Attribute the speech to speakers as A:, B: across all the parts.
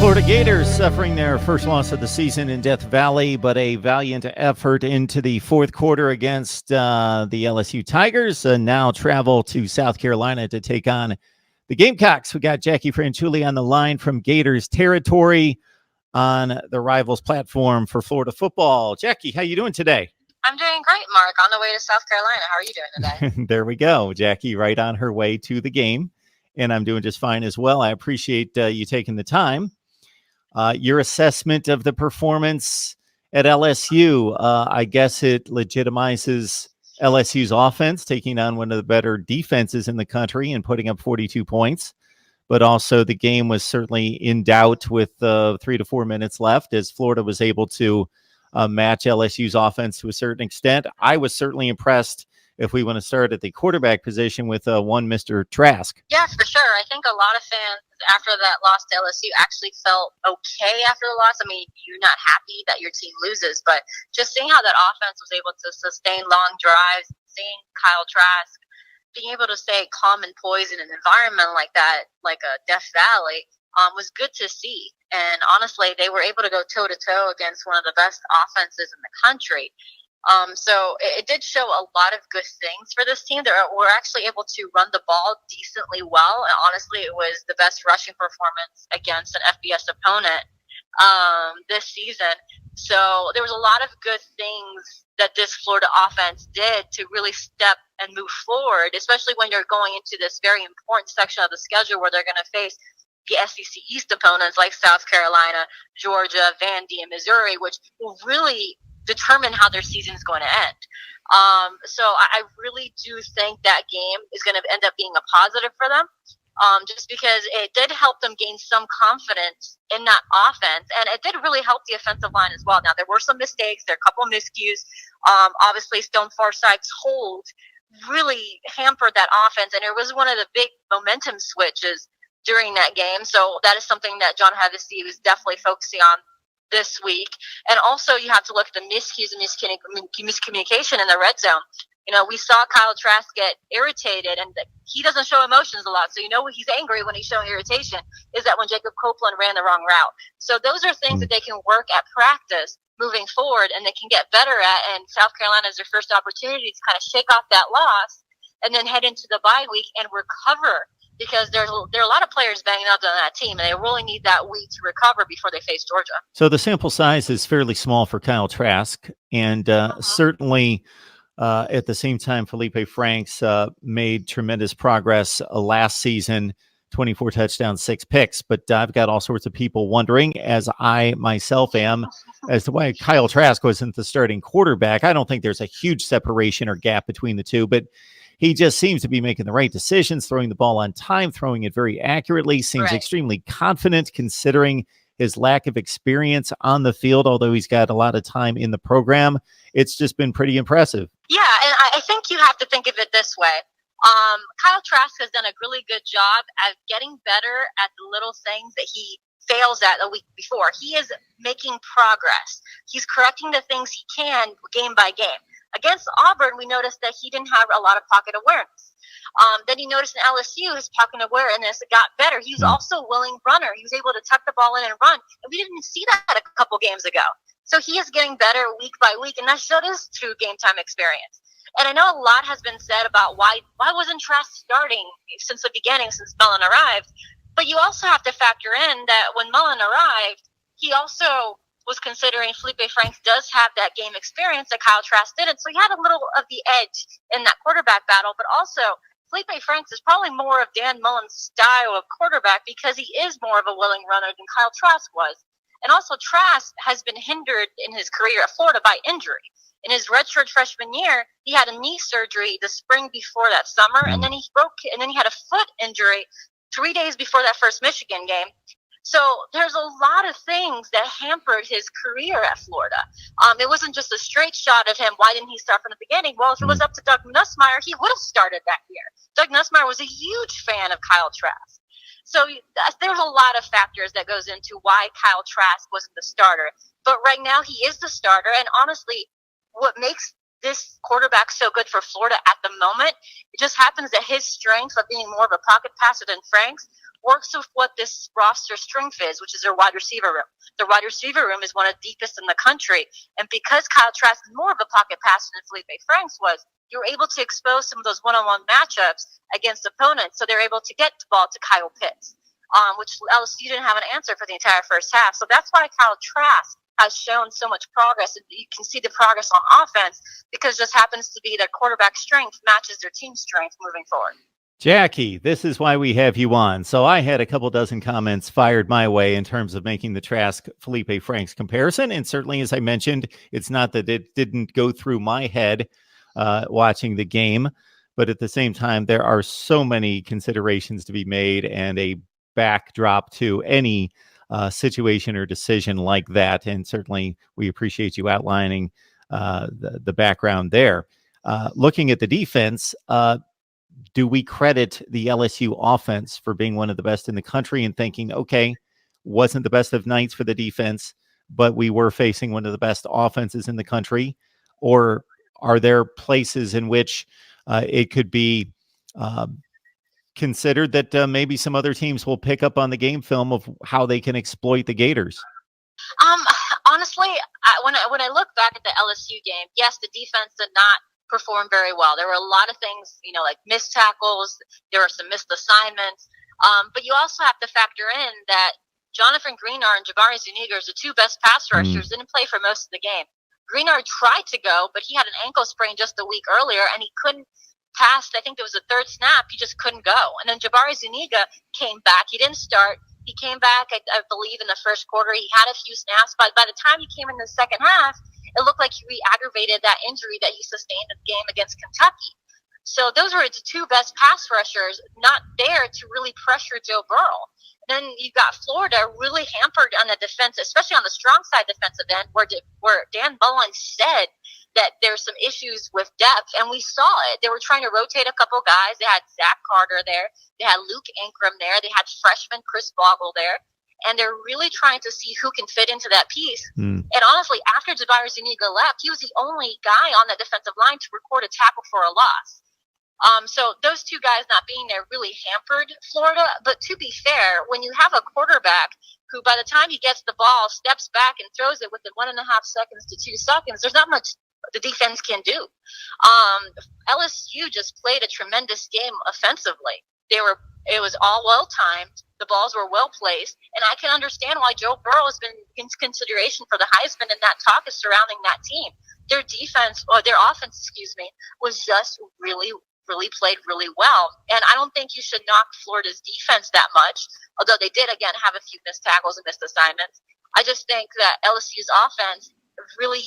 A: Florida Gators suffering their first loss of the season in Death Valley, but a valiant effort into the fourth quarter against the LSU Tigers. Now travel to South Carolina to take on the Gamecocks. We got Jackie Franchuli on the line from Gators territory on the Rivals platform for Florida football. Jackie, how you doing today?
B: I'm doing great, Mark. On the way to South Carolina. How are you doing today?
A: There we go. Jackie right on her way to the game, and I'm doing just fine as well. I appreciate you taking the time. Your assessment of the performance at LSU, I guess it legitimizes LSU's offense, taking on one of the better defenses in the country and putting up 42 points. But also the game was certainly in doubt with 3 to 4 minutes left as Florida was able to match LSU's offense to a certain extent. I was certainly impressed, if we want to start at the quarterback position, with one Mr. Trask.
B: Yeah, for sure. I think a lot of fans after that loss to LSU actually felt okay after the loss. I mean, you're not happy that your team loses, but just seeing how that offense was able to sustain long drives, seeing Kyle Trask being able to stay calm and poised in an environment like that, like a Death Valley, was good to see. And honestly, they were able to go toe-to-toe against one of the best offenses in the country. So it did show a lot of good things for this team. We're actually able to run the ball decently well. And honestly, it was the best rushing performance against an FBS opponent this season. So there was a lot of good things that this Florida offense did to really step and move forward, especially when you're going into this very important section of the schedule where they're going to face the SEC East opponents like South Carolina, Georgia, Vandy, and Missouri, which will really determine how their season is going to end. So I really do think that game is going to end up being a positive for them, just because it did help them gain some confidence in that offense, and it did really help the offensive line as well. Now, there were some mistakes. There are a couple of miscues. Obviously, Stone Forsythe's hold really hampered that offense, and it was one of the big momentum switches during that game. So that is something that John Hevesy was definitely focusing on this week. And also you have to look at the miscues and miscommunication in the red zone. You know, we saw Kyle Trask get irritated, and he doesn't show emotions a lot. So you know when he's angry, when he's showing irritation, is that when Jacob Copeland ran the wrong route. So those are things that they can work at practice moving forward, and they can get better at. And South Carolina is their first opportunity to kind of shake off that loss and then head into the bye week and recover, because there are a lot of players banging up on that team, and they really need that week to recover before they face Georgia.
A: So the sample size is fairly small for Kyle Trask, and certainly at the same time, Felipe Franks made tremendous progress last season, 24 touchdowns, 6 picks. But I've got all sorts of people wondering, as I myself am, as to why Kyle Trask wasn't the starting quarterback. I don't think there's a huge separation or gap between the two, but he just seems to be making the right decisions, throwing the ball on time, throwing it very accurately, seems extremely confident considering his lack of experience on the field, although he's got a lot of time in the program. It's just been pretty impressive.
B: Yeah, and I think you have to think of it this way. Kyle Trask has done a really good job at getting better at the little things that he fails at a week before. He is making progress. He's correcting the things he can game by game. Against Auburn, we noticed that he didn't have a lot of pocket awareness. Then he noticed in LSU, his pocket awareness got better. He was also a willing runner. He was able to tuck the ball in and run. And we didn't see that a couple games ago. So he is getting better week by week, and that is through game time experience. And I know a lot has been said about why wasn't Trask starting since the beginning, since Mullen arrived. But you also have to factor in that when Mullen arrived, he also was considering Felipe Franks does have that game experience that Kyle Trask didn't. So he had a little of the edge in that quarterback battle, but also Felipe Franks is probably more of Dan Mullen's style of quarterback because he is more of a willing runner than Kyle Trask was. And also Trask has been hindered in his career at Florida by injury. In his redshirt freshman year, he had a knee surgery the spring before that summer, and then he had a foot injury 3 days before that first Michigan game. So there's a lot of things that hampered his career at Florida. It wasn't just a straight shot of him. Why didn't he start from the beginning? Well, if it was up to Doug Nussmeier, he would have started that year. Doug Nussmeier was a huge fan of Kyle Trask. So there's a lot of factors that goes into why Kyle Trask wasn't the starter. But right now he is the starter. And honestly, what makes this quarterback's so good for Florida at the moment. It just happens that his strength of being more of a pocket passer than Frank's works with what this roster strength is, which is their wide receiver room. Their wide receiver room is one of the deepest in the country. And because Kyle Trask is more of a pocket passer than Felipe Franks was, you're able to expose some of those one-on-one matchups against opponents. So they're able to get the ball to Kyle Pitts, which LSU didn't have an answer for the entire first half. So that's why Kyle Trask has shown so much progress. You can see the progress on offense because it just happens to be that quarterback strength matches their team strength moving forward.
A: Jackie, this is why we have you on. So I had a couple dozen comments fired my way in terms of making the Trask Felipe Franks comparison. And certainly, as I mentioned, it's not that it didn't go through my head watching the game, but at the same time, there are so many considerations to be made and a backdrop to any situation or decision like that. And certainly we appreciate you outlining the background there. Looking at the defense, do we credit the LSU offense for being one of the best in the country and thinking, okay, wasn't the best of nights for the defense, but we were facing one of the best offenses in the country? Or are there places in which it could be considered that maybe some other teams will pick up on the game film of how they can exploit the Gators?
B: Honestly, when I look back at the LSU game, yes, the defense did not perform very well. There were a lot of things, like missed tackles. There were some missed assignments. But you also have to factor in that Jonathan Greenard and Jabari Zuniga, the two best pass rushers, didn't play for most of the game. Greenard tried to go, but he had an ankle sprain just a week earlier, and he couldn't pass. I think there was a third snap. He just couldn't go. And then Jabari Zuniga came back. He didn't start. He came back, I believe, in the first quarter. He had a few snaps, but by the time he came in the second half, it looked like he re-aggravated that injury that he sustained in the game against Kentucky. So those were the two best pass rushers not there to really pressure Joe Burrow. Then you got Florida really hampered on the defense, especially on the strong side defensive end, where Dan Mullen said that there's some issues with depth, and we saw it. They were trying to rotate a couple guys. They had Zach Carter there. They had Luke Ankrum there. They had freshman Chris Boggle there. And they're really trying to see who can fit into that piece. And honestly, after Jabari Zuniga left, he was the only guy on the defensive line to record a tackle for a loss. So those two guys not being there really hampered Florida. But to be fair, when you have a quarterback who by the time he gets the ball, steps back and throws it within 1.5 seconds to 2 seconds, there's not much the defense can do. LSU just played a tremendous game offensively. It was all well timed. The balls were well placed, and I can understand why Joe Burrow has been in consideration for the Heisman, and that talk is surrounding that team. Their offense, was just really played really well. And I don't think you should knock Florida's defense that much, although they did again have a few missed tackles and missed assignments. I just think that LSU's offense really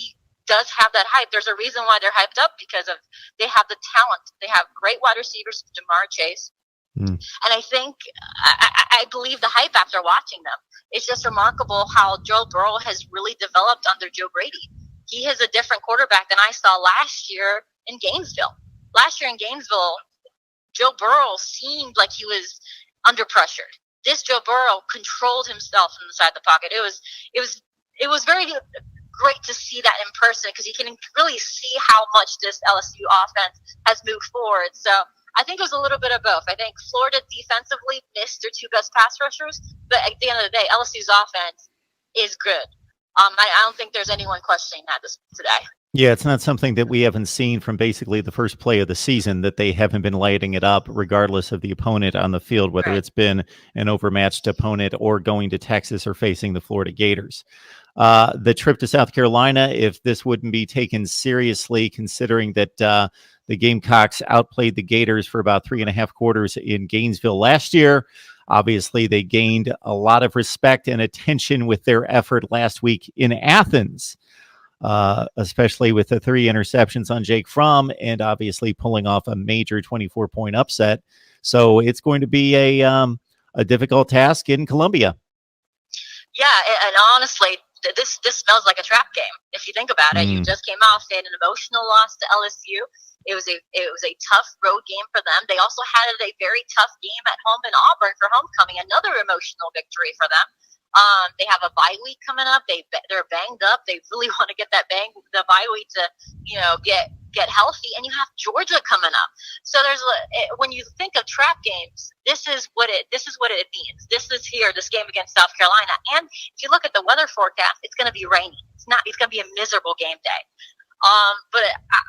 B: does have that hype. There's a reason why they're hyped up because they have the talent. They have great wide receivers, Jamar Chase. And I think, I believe the hype after watching them. It's just remarkable how Joe Burrow has really developed under Joe Brady. He is a different quarterback than I saw last year in Gainesville. Last year in Gainesville, Joe Burrow seemed like he was under pressure. This Joe Burrow controlled himself inside the pocket. It was very great to see that in person because you can really see how much this LSU offense has moved forward. So I think it was a little bit of both. I think Florida defensively missed their two best pass rushers, but at the end of the day, LSU's offense is good. I don't think there's anyone questioning that today.
A: Yeah, it's not something that we haven't seen from basically the first play of the season, that they haven't been lighting it up regardless of the opponent on the field, whether it's been an overmatched opponent or going to Texas or facing the Florida Gators. The trip to South Carolina, if this wouldn't be taken seriously, considering that the Gamecocks outplayed the Gators for about 3.5 quarters in Gainesville last year. Obviously, they gained a lot of respect and attention with their effort last week in Athens, especially with the 3 interceptions on Jake Fromm and obviously pulling off a major 24-point upset. So it's going to be a difficult task in Columbia.
B: Yeah, and honestly, this smells like a trap game. If you think about it, you just came off saying an emotional loss to LSU. It was a tough road game for them. They also had a very tough game at home in Auburn for homecoming, another emotional victory for them. They have a bye week coming up. They're banged up. They really want to get the bye week to get get healthy, and you have Georgia coming up. So when you think of trap games, this is what it means. This game against South Carolina. And if you look at the weather forecast, it's going to be rainy. It's going to be a miserable game day. But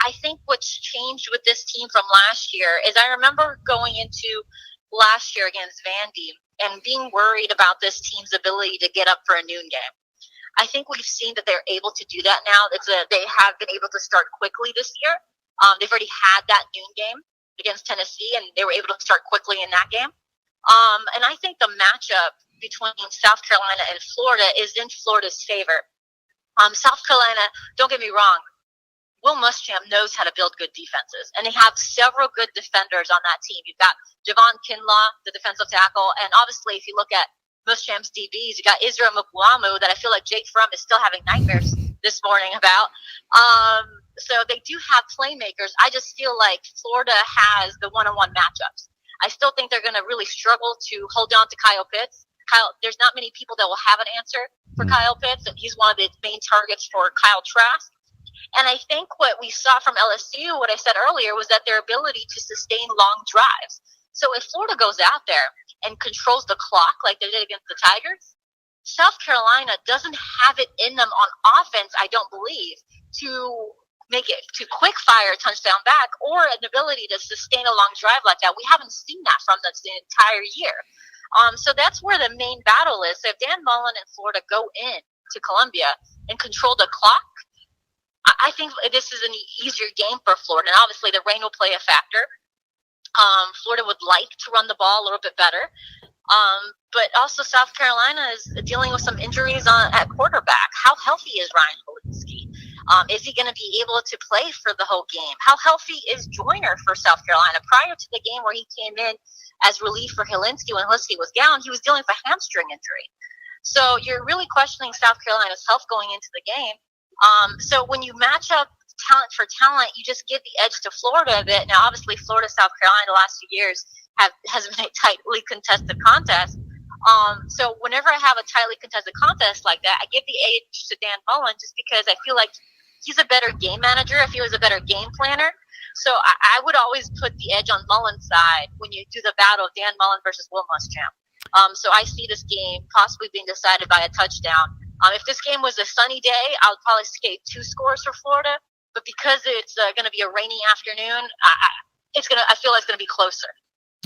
B: I think what's changed with this team from last year is I remember going into last year against Vandy and being worried about this team's ability to get up for a noon game. I think we've seen that they're able to do that now. They have been able to start quickly this year. They've already had that noon game against Tennessee, and they were able to start quickly in that game. And I think the matchup between South Carolina and Florida is in Florida's favor. South Carolina, don't get me wrong, Will Muschamp knows how to build good defenses, and they have several good defenders on that team. You've got Javon Kinlaw, the defensive tackle, and obviously if you look at Muschamp's DBs, you got Israel Mukwamu that I feel like Jake Fromm is still having nightmares this morning about. So they do have playmakers. I just feel like Florida has the one-on-one matchups. I still think they're going to really struggle to hold on to Kyle Pitts. There's not many people that will have an answer for Kyle Pitts, and he's one of the main targets for Kyle Trask. And I think what we saw from LSU, what I said earlier, was that their ability to sustain long drives. So if Florida goes out there and controls the clock like they did against the Tigers, South Carolina doesn't have it in them on offense, I don't believe, to make it to quick fire a touchdown back or an ability to sustain a long drive like that. We haven't seen that from them the entire year. So that's where the main battle is. So if Dan Mullen and Florida go in to Columbia and control the clock, I think this is an easier game for Florida. And obviously the rain will play a factor. Florida would like to run the ball a little bit better. But also South Carolina is dealing with some injuries at quarterback. How healthy is Ryan Polinsky? Is he going to be able to play for the whole game? How healthy is Joyner for South Carolina? Prior to the game where he came in as relief for Helinski when Helinski was down, he was dealing with a hamstring injury. So you're really questioning South Carolina's health going into the game. So when you match up talent for talent, you just give the edge to Florida a bit. Now, obviously, Florida, South Carolina, the last few years has been a tightly contested contest. So whenever I have a tightly contested contest like that, I give the edge to Dan Mullen just because I feel like he's a better game manager. I feel he's a better game planner. So I would always put the edge on Mullen's side when you do the battle of Dan Mullen versus Will Muschamp. So I see this game possibly being decided by a touchdown. If this game was a sunny day, I would probably skate 2 scores for Florida. But because it's going to be a rainy afternoon, I feel like it's going to be closer.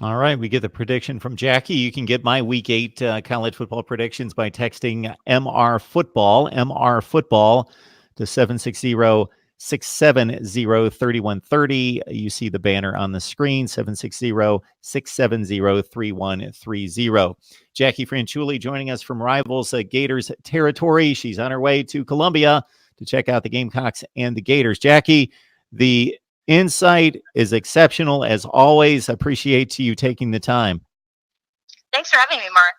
A: All right, we get the prediction from Jackie. You can get my Week 8 college football predictions by texting MR Football to 760-670-3130. You see the banner on the screen, 760-670-3130. Jackie Franchuli joining us from Rivals Gators territory. She's on her way to Columbia to check out the Gamecocks and the Gators. Jackie, the insight is exceptional as always. Appreciate you taking the time.
B: Thanks for having me, Mark.